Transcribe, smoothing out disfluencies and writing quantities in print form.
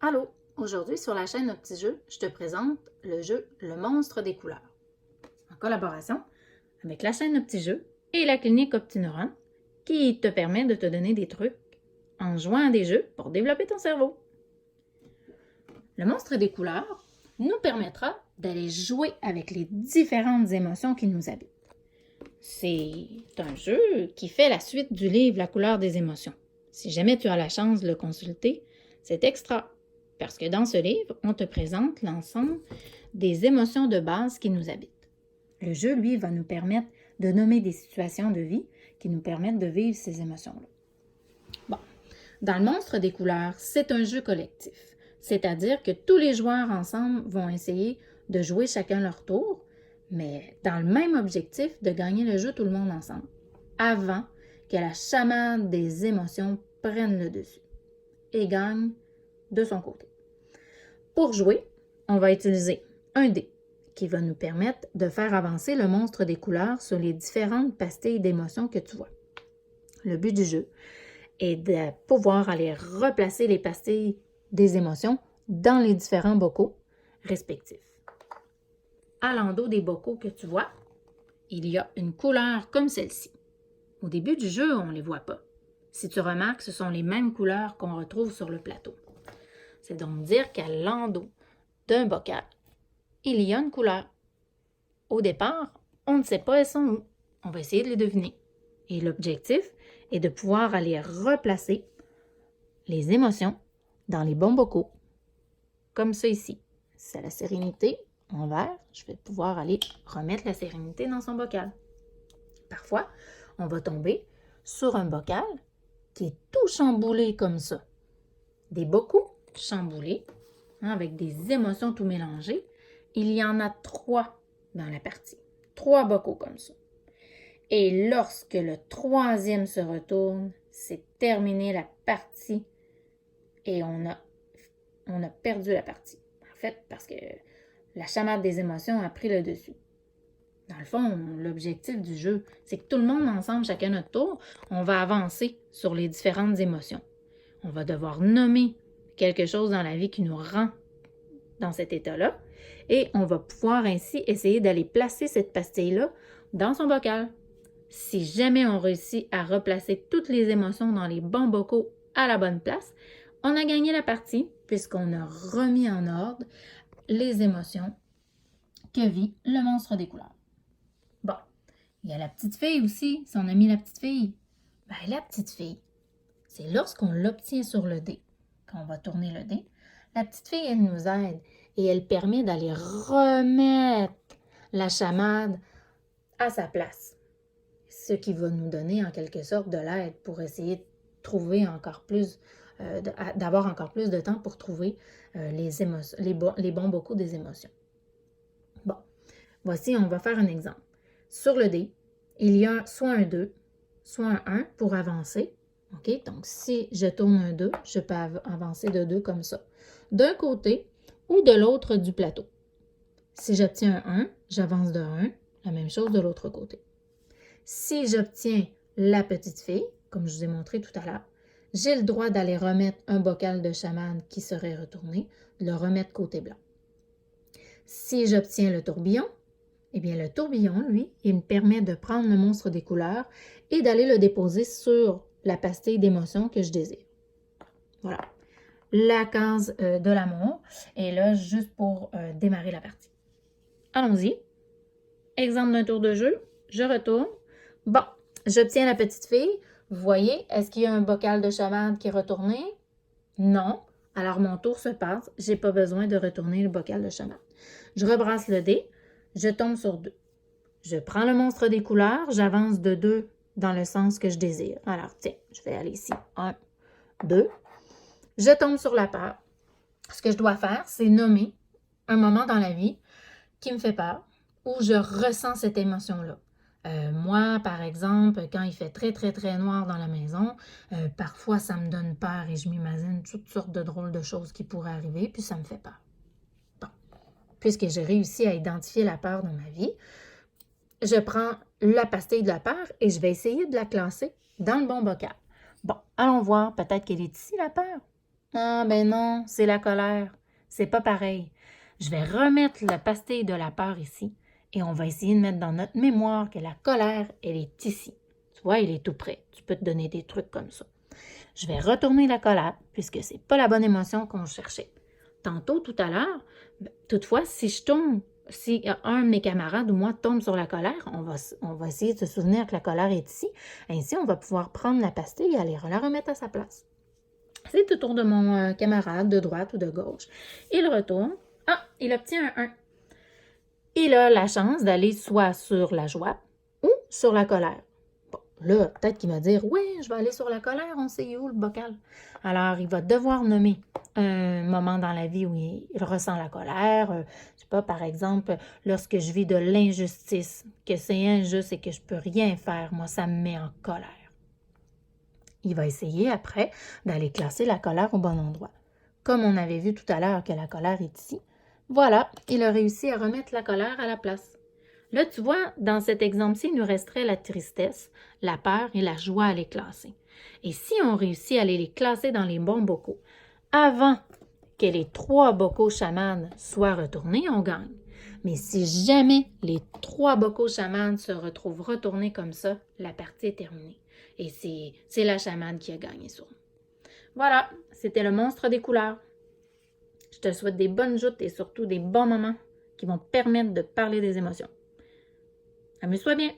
Allô, aujourd'hui sur la chaîne Nos Petits Jeux, je te présente le jeu Le Monstre des couleurs, en collaboration avec la chaîne Nos Petits Jeux et la clinique Optineuron, qui te permet de te donner des trucs en jouant à des jeux pour développer ton cerveau. Le Monstre des couleurs nous permettra d'aller jouer avec les différentes émotions qui nous habitent. C'est un jeu qui fait la suite du livre La couleur des émotions. Si jamais tu as la chance de le consulter, c'est extra. Parce que dans ce livre, on te présente l'ensemble des émotions de base qui nous habitent. Le jeu, lui, va nous permettre de nommer des situations de vie qui nous permettent de vivre ces émotions-là. Bon, dans le Monstre des couleurs, c'est un jeu collectif. C'est-à-dire que tous les joueurs ensemble vont essayer de jouer chacun leur tour, mais dans le même objectif de gagner le jeu tout le monde ensemble, avant que la chamade des émotions prenne le dessus et gagne de son côté. Pour jouer, on va utiliser un dé qui va nous permettre de faire avancer le monstre des couleurs sur les différentes pastilles d'émotions que tu vois. Le but du jeu est de pouvoir aller replacer les pastilles des émotions dans les différents bocaux respectifs. À l'endos des bocaux que tu vois, il y a une couleur comme celle-ci. Au début du jeu, on ne les voit pas. Si tu remarques, ce sont les mêmes couleurs qu'on retrouve sur le plateau. C'est donc dire qu'à l'endos d'un bocal, il y a une couleur. Au départ, on ne sait pas elles sont où. On va essayer de les deviner. Et l'objectif est de pouvoir aller replacer les émotions dans les bons bocaux. Comme ça ici. C'est la sérénité en vert. Je vais pouvoir aller remettre la sérénité dans son bocal. Parfois, on va tomber sur un bocal qui est tout chamboulé comme ça. Des bocaux chamboulés, avec des émotions tout mélangées. Il y en a 3 dans la partie. 3 bocaux comme ça. Et lorsque le 3e se retourne, c'est terminé la partie et on a perdu la partie. En fait, parce que la chamade des émotions a pris le dessus. Dans le fond, l'objectif du jeu, c'est que tout le monde ensemble, chacun notre tour, on va avancer sur les différentes émotions. On va devoir nommer quelque chose dans la vie qui nous rend dans cet état-là et on va pouvoir ainsi essayer d'aller placer cette pastille-là dans son bocal. Si jamais on réussit à replacer toutes les émotions dans les bons bocaux à la bonne place, on a gagné la partie puisqu'on a remis en ordre les émotions que vit le monstre des couleurs. Bon, il y a la petite fille aussi, si on a mis la petite fille. Ben, la petite fille, c'est lorsqu'on l'obtient sur le dé, quand on va tourner le dé, la petite fille, elle nous aide et elle permet d'aller remettre la chamade à sa place. Ce qui va nous donner en quelque sorte de l'aide pour essayer de trouver encore plus, d'avoir encore plus de temps pour trouver les bons bocaux des émotions. Bon, voici, on va faire un exemple. Sur le dé, il y a soit un 2, soit un 1 pour avancer. OK? Donc, si je tourne un 2, je peux avancer de 2 comme ça. D'un côté ou de l'autre du plateau. Si j'obtiens un 1, j'avance de 1, la même chose de l'autre côté. Si j'obtiens la petite fille, comme je vous ai montré tout à l'heure, j'ai le droit d'aller remettre un bocal de chamade qui serait retourné, de le remettre côté blanc. Si j'obtiens le tourbillon, eh bien le tourbillon, lui, il me permet de prendre le monstre des couleurs et d'aller le déposer sur la pastille d'émotion que je désire. Voilà. La case de l'amour est là juste pour démarrer la partie. Allons-y. Exemple d'un tour de jeu. Je retourne. Bon, j'obtiens la petite fille. Vous voyez, est-ce qu'il y a un bocal de chamade qui est retourné? Non. Alors, mon tour se passe. Je n'ai pas besoin de retourner le bocal de chamade. Je rebrasse le dé. Je tombe sur 2. Je prends le monstre des couleurs. J'avance de 2 dans le sens que je désire. Alors, tiens, je vais aller ici. 1, 2. Je tombe sur la peur. Ce que je dois faire, c'est nommer un moment dans la vie qui me fait peur, où je ressens cette émotion-là. Moi, par exemple, quand il fait très, très, très noir dans la maison, parfois, ça me donne peur et je m'imagine toutes sortes de drôles de choses qui pourraient arriver, puis ça me fait peur. Bon, puisque j'ai réussi à identifier la peur dans ma vie, je prends la pastille de la peur et je vais essayer de la classer dans le bon bocal. Bon, allons voir, peut-être qu'elle est ici, la peur. Ah ben non, c'est la colère. C'est pas pareil. Je vais remettre la pastille de la peur ici et on va essayer de mettre dans notre mémoire que la colère, elle est ici. Tu vois, il est tout près. Tu peux te donner des trucs comme ça. Je vais retourner la colère puisque c'est pas la bonne émotion qu'on cherchait. Tantôt, tout à l'heure, toutefois, si un de mes camarades ou moi tombe sur la colère, on va essayer de se souvenir que la colère est ici. Ainsi, on va pouvoir prendre la pastille et aller la remettre à sa place. C'est au tour de mon camarade de droite ou de gauche. Il retourne. Ah, il obtient un 1. Il a la chance d'aller soit sur la joie ou sur la colère. Bon, là, peut-être qu'il va dire, oui, je vais aller sur la colère, on sait où le bocal. Alors, il va devoir nommer un moment dans la vie où il ressent la colère. Je sais pas, par exemple, lorsque je vis de l'injustice, que c'est injuste et que je peux rien faire, moi, ça me met en colère. Il va essayer après d'aller classer la colère au bon endroit. Comme on avait vu tout à l'heure que la colère est ici, voilà, il a réussi à remettre la colère à la place. Là, tu vois, dans cet exemple-ci, il nous resterait la tristesse, la peur et la joie à les classer. Et si on réussit à aller les classer dans les bons bocaux, avant que les 3 bocaux chamans soient retournés, on gagne. Mais si jamais les 3 bocaux chamans se retrouvent retournés comme ça, la partie est terminée. Et c'est la chamane qui a gagné sur nous. Voilà, c'était le monstre des couleurs. Je te souhaite des bonnes joutes et surtout des bons moments qui vont te permettre de parler des émotions. Amuse-toi bien!